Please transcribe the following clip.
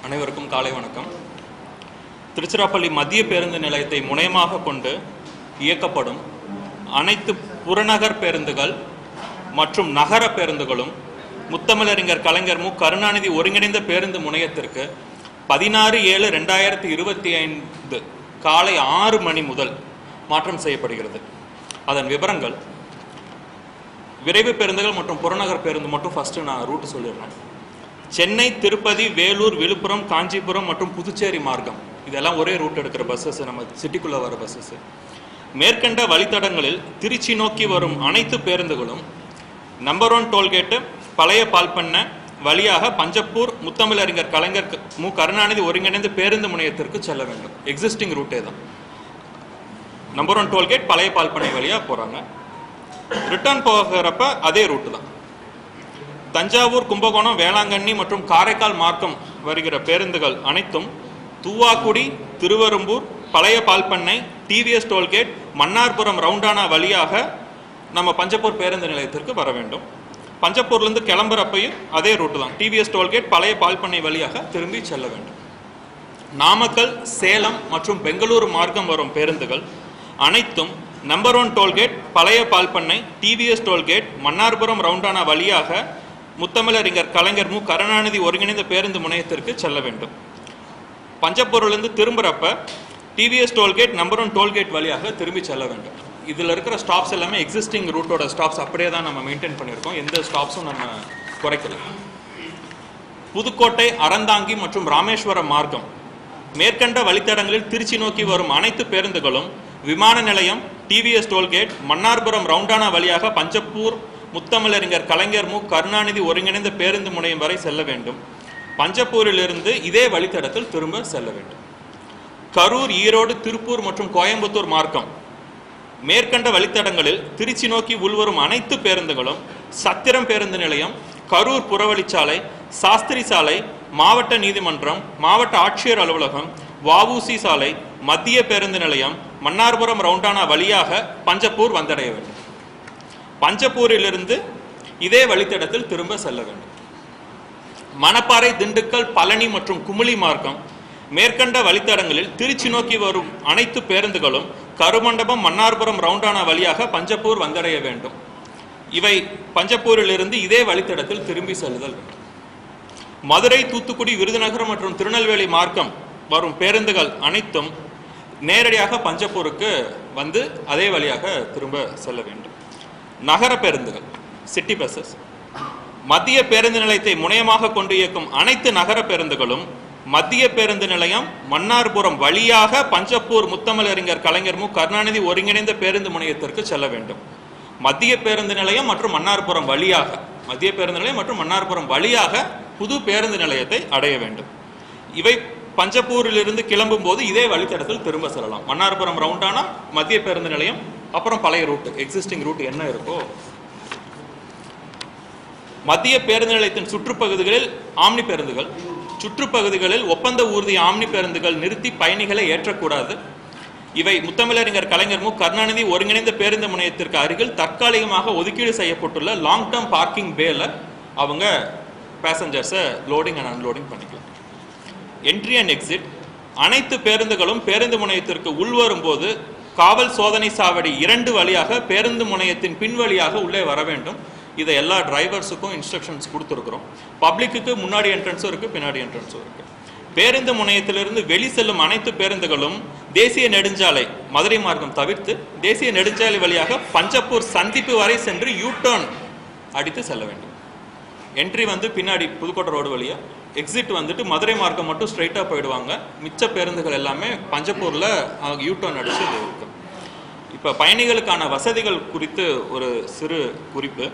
அனைவருக்கும் காலை வணக்கம். திருச்சிராப்பள்ளி மத்திய பேருந்து நிலையத்தை முனையமாக கொண்டு இயக்கப்படும் அனைத்து புறநகர் பேருந்துகள் மற்றும் நகர பேருந்துகளும் முத்தமிழறிஞர் கலைஞர் மு கருணாநிதி ஒருங்கிணைந்த பேருந்து முனையத்திற்கு 16/7/2025 காலை 6 மணி முதல் மாற்றம் செய்யப்படுகிறது. அதன் விவரங்கள்: விரைவு பேருந்துகள் மற்றும் புறநகர் பேருந்து மட்டும் ஃபஸ்ட்டு நான் ரூட்டு சொல்லிடுறேன். சென்னை, திருப்பதி, வேலூர், விழுப்புரம், காஞ்சிபுரம் மற்றும் புதுச்சேரி மார்க்கம் இதெல்லாம் ஒரே ரூட் எடுக்கிற பஸ்ஸஸ், நம்ம சிட்டிக்குள்ளே வர பஸ்ஸஸ். மேற்கண்ட வழித்தடங்களில் திருச்சி நோக்கி வரும் அனைத்து பேருந்துகளும் நம்பர் 1 டோல்கேட்டு பழைய பால்பண்ணை வழியாக பஞ்சப்பூர் முத்தமிழறிஞர் கலைஞர் மு கருணாநிதி ஒருங்கிணைந்த பேருந்து முனையத்திற்கு செல்ல வேண்டும். எக்ஸிஸ்டிங் ரூட்டே தான். நம்பர் 1 டோல்கேட் பழைய பால்பண்ணை வழியாக போகிறாங்க. ரிட்டர்ன் போகிறப்ப அதே ரூட்டு தான். தஞ்சாவூர், கும்பகோணம், வேளாங்கண்ணி மற்றும் காரைக்கால் மார்க்கம் வருகிற பேருந்துகள் அனைத்தும் தூவாக்குடி, திருவெரும்பூர், பழைய பால்பண்ணை, டிவிஎஸ் டோல்கேட், மன்னார்புரம் ரவுண்டானா வழியாக நம்ம பஞ்சப்பூர் பேருந்து நிலையத்திற்கு வர வேண்டும். பஞ்சப்பூர்லேருந்து கிளம்புறப்பையும் அதே ரூட்டு தான். டிவிஎஸ் டோல்கேட் பழைய பால்பண்ணை வழியாக திரும்பி செல்ல வேண்டும். நாமக்கல், சேலம் மற்றும் பெங்களூரு மார்க்கம் வரும் பேருந்துகள் அனைத்தும் நம்பர் 1 டோல்கேட் பழைய பால்பண்ணை, டிவிஎஸ் டோல்கேட், மன்னார்புரம் ரவுண்டானா வழியாக முத்தமிழறிஞர் கலைஞர் மு கருணாநிதி ஒருங்கிணைந்த பேருந்து முனையத்திற்கு செல்ல வேண்டும். பஞ்சப்பூரிலிருந்து திரும்புகிறப்ப டிவிஎஸ் டோல்கேட் நம்பர் 1 டோல்கேட் வழியாக திரும்பி செல்ல வேண்டும். இதில் இருக்கிற ஸ்டாப்ஸ் எல்லாமே எக்ஸிஸ்டிங் ரூட்டோட ஸ்டாப்ஸ் அப்படியே தான் நம்ம மெயின்டைன் பண்ணியிருக்கோம். எந்த ஸ்டாப்ஸும் நம்ம குறைக்கல. புதுக்கோட்டை, அறந்தாங்கி மற்றும் ராமேஸ்வரம் மார்க்கம் மேற்கண்ட வழித்தடங்களில் திருச்சி நோக்கி வரும் அனைத்து பேருந்துகளும் விமான நிலையம், டிவிஎஸ் டோல்கேட், மன்னார்புரம் ரவுண்டானா வழியாக பஞ்சப்பூர் முத்தமிழறிஞர் கலைஞர் மு கருணாநிதி ஒருங்கிணைந்த பேருந்து முனையம் வரை செல்ல வேண்டும். பஞ்சப்பூரிலிருந்து இதே வழித்தடத்தில் திரும்ப செல்ல வேண்டும். கரூர், ஈரோடு, திருப்பூர் மற்றும் கோயம்புத்தூர் மார்க்கம் மேற்கண்ட வழித்தடங்களில் திருச்சி நோக்கி உள்வரும் அனைத்து பேருந்துகளும் சத்திரம் பேருந்து நிலையம், கரூர் புறவழிச்சாலை, சாஸ்திரி சாலை, மாவட்ட நீதிமன்றம், மாவட்ட ஆட்சியர் அலுவலகம், வஉசி சாலை, மத்திய பேருந்து நிலையம், மன்னார்புரம் ரவுண்டானா வழியாக பஞ்சப்பூர் வந்தடைய வேண்டும். பஞ்சப்பூரிலிருந்து இதே வழித்தடத்தில் திரும்ப செல்ல வேண்டும். மணப்பாறை, திண்டுக்கல், பழனி மற்றும் குமுளி மார்க்கம் மேற்கண்ட வழித்தடங்களில் திருச்சி நோக்கி வரும் அனைத்து பேருந்துகளும் கருமண்டபம், மன்னார்புரம் ரவுண்டானா வழியாக பஞ்சப்பூர் வந்தடைய வேண்டும். இவை பஞ்சப்பூரிலிருந்து இதே வழித்தடத்தில் திரும்பி செல்லுதல் வேண்டும். மதுரை, தூத்துக்குடி, விருதுநகர் மற்றும் திருநெல்வேலி மார்க்கம் வரும் பேருந்துகள் அனைத்தும் நேரடியாக பஞ்சப்பூருக்கு வந்து அதே வழியாக திரும்ப செல்ல வேண்டும். நகர பேருந்துகள், சிட்டி பஸ்ஸஸ், மத்திய பேருந்து நிலையத்தை முனையமாக கொண்டு இயக்கும் அனைத்து நகர பேருந்துகளும் மத்திய பேருந்து நிலையம், மன்னார்புரம் வழியாக பஞ்சப்பூர் முத்தமிழறிஞர் கலைஞர் மு கருணாநிதி ஒருங்கிணைந்த பேருந்து முனையத்திற்கு செல்ல வேண்டும். மத்திய பேருந்து நிலையம் மற்றும் மன்னார்புரம் வழியாக புது பேருந்து நிலையத்தை அடைய வேண்டும். இவை பஞ்சப்பூரிலிருந்து கிளம்பும் போது இதே வழித்தடத்தில் திரும்ப செல்லலாம். மன்னார்புரம் ரவுண்டானா, மத்திய பேருந்து நிலையம், அப்புறம் பழைய ரூட், எக்ஸிஸ்டிங் ரூட் என்ன இருக்கோ. மத்திய பேருந்து நிலையத்தின் சுற்றுப்பகுதிகளில் ஆம்னி பேருந்துகள், சுற்றுப்பகுதிகளில் ஒப்பந்த ஊர்தி ஆம்னி பேருந்துகள் நிறுத்தி பயணிகளை ஏற்றக்கூடாது. இவை முத்தமிழறிஞர் கலைஞர் மு கருணாநிதி ஒருங்கிணைந்த பேருந்து முனையத்திற்கு அருகில் தற்காலிகமாக ஒதுக்கீடு செய்யப்பட்டுள்ள லாங் டேர்ம் பார்க்கிங் பேல அவங்க பேசஞ்சர்ஸை லோடிங் அண்ட் அன்லோடிங் பண்ணிக்கலாம். என்ட்ரி அண்ட் எக்ஸிட் அனைத்து பேருந்துகளும் பேருந்து முனையத்திற்கு உள்வரும்போது காவல் சோதனை சாவடி 2 வழியாக பேருந்து முனையத்தின் பின்வழியாக உள்ளே வர வேண்டும். இதை எல்லா டிரைவர்ஸுக்கும் இன்ஸ்ட்ரக்ஷன்ஸ் கொடுத்துருக்குறோம். பப்ளிக்கு முன்னாடி என்ட்ரன்ஸும் இருக்குது, பின்னாடி என்ட்ரன்ஸும் இருக்குது. பேருந்து முனையத்திலிருந்து வெளி செல்லும் அனைத்து பேருந்துகளும் தேசிய நெடுஞ்சாலை மதுரை மார்க்கம் தவிர்த்து தேசிய நெடுஞ்சாலை வழியாக பஞ்சப்பூர் சந்திப்பு வரை சென்று யூடர்ன் அடித்து செல்ல வேண்டும். என்ட்ரி பின்னாடி புதுக்கோட்டை ரோடு வழியாக, எக்ஸிட் மதுரை மார்க்கம் மட்டும் ஸ்ட்ரைட்டாக போயிடுவாங்க. மிச்ச பேருந்துகள் எல்லாமே பஞ்சப்பூரில் யூடர்ன் அடித்து இருக்கும். இப்போ பயணிகளுக்கான வசதிகள் குறித்து ஒரு சிறு குறிப்பு.